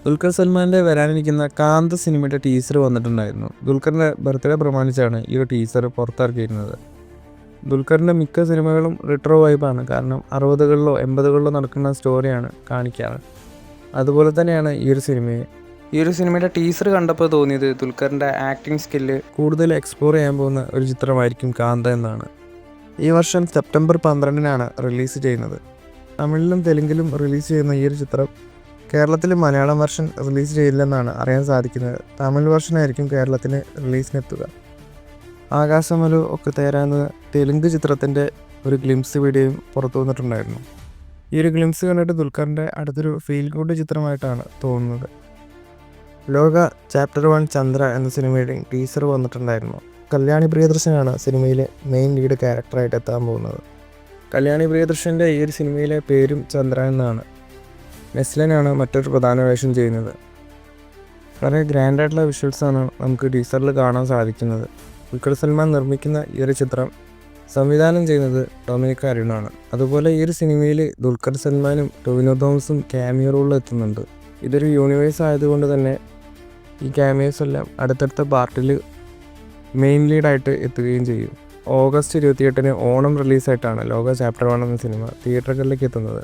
ദുൽഖർ സൽമാൻ്റെ വരാനിരിക്കുന്ന കാന്ത സിനിമയുടെ ടീസർ വന്നിട്ടുണ്ടായിരുന്നു. ദുൽഖറിൻ്റെ ബർത്ത്ഡേ പ്രമാണിച്ചാണ് ഈ ഒരു ടീസർ പുറത്തിറക്കിയിരുന്നത്. ദുൽഖറിൻ്റെ മിക്ക സിനിമകളും റിട്രോ വൈബാണ്. കാരണം 60കളിലോ 80കളിലോ നടക്കുന്ന സ്റ്റോറിയാണ് കാണിക്കാറ്. അതുപോലെ തന്നെയാണ് ഈ ഒരു സിനിമയെ. ഈ ഒരു സിനിമയുടെ ടീസർ കണ്ടപ്പോൾ തോന്നിയത് ദുൽഖറിൻ്റെ ആക്ടിങ് സ്കില്ല് കൂടുതൽ എക്സ്പ്ലോർ ചെയ്യാൻ പോകുന്ന ഒരു ചിത്രമായിരിക്കും കാന്ത എന്നാണ്. ഈ വർഷം സെപ്റ്റംബർ 12-നാണ് റിലീസ് ചെയ്യുന്നത്. തമിഴിലും തെലുങ്കിലും റിലീസ് ചെയ്യുന്ന ഈ ഒരു ചിത്രം കേരളത്തിൽ മലയാളം വെർഷൻ റിലീസ് ചെയ്യില്ലെന്നാണ് അറിയാൻ സാധിക്കുന്നത്. തമിഴ് വെർഷനായിരിക്കും കേരളത്തിന് റിലീസിനെത്തുക. ആകാശമലു ഒക്കെ തേരാന്ന് തെലുങ്ക് ചിത്രത്തിൻ്റെ ഒരു ഗ്ലിംസ് വീഡിയോയും പുറത്തു വന്നിട്ടുണ്ടായിരുന്നു. ഈ ഒരു ഗ്ലിംസ് കണ്ടിട്ട് ദുൽഖറിൻ്റെ അടുത്തൊരു ഫീൽ ഗുഡ് ചിത്രമായിട്ടാണ് തോന്നുന്നത്. ലോക ചാപ്റ്റർ 1 ചന്ദ്ര എന്ന സിനിമയുടെ ടീസർ വന്നിട്ടുണ്ടായിരുന്നു. കല്യാണി പ്രിയദർശനാണ് സിനിമയിലെ മെയിൻ ലീഡ് ക്യാരക്ടറായിട്ട് എത്താൻ പോകുന്നത്. കല്യാണി പ്രിയദർശൻ്റെ ഈ ഒരു സിനിമയിലെ പേരും ചന്ദ്ര എന്നാണ്. നെസ്ലനാണ് മറ്റൊരു പ്രധാന വേഷം ചെയ്യുന്നത്. വളരെ ഗ്രാൻഡായിട്ടുള്ള വിഷ്വൽസാണ് നമുക്ക് ടീസറിൽ കാണാൻ സാധിക്കുന്നത്. ദുൽഖർ സൽമാൻ നിർമ്മിക്കുന്ന ഈ ഒരു ചിത്രം സംവിധാനം ചെയ്യുന്നത് ഡൊമിനിക് അരുണാണ്. അതുപോലെ ഈ ഒരു സിനിമയിൽ ദുൽഖർ സൽമാനും ടൊവിനോ തോമസും ക്യാമിയോ റോളിൽ എത്തുന്നുണ്ട്. ഇതൊരു യൂണിവേഴ്സ് ആയതുകൊണ്ട് തന്നെ ഈ ക്യാമിയോസ് എല്ലാം അടുത്തടുത്ത പാർട്ടിൽ മെയിൻ ലീഡായിട്ട് എത്തുകയും ചെയ്യും. ഓഗസ്റ്റ് 28-ന് ഓണം റിലീസായിട്ടാണ് ലോക ചാപ്റ്റർ 1 എന്ന സിനിമ തിയേറ്ററുകളിലേക്ക് എത്തുന്നത്.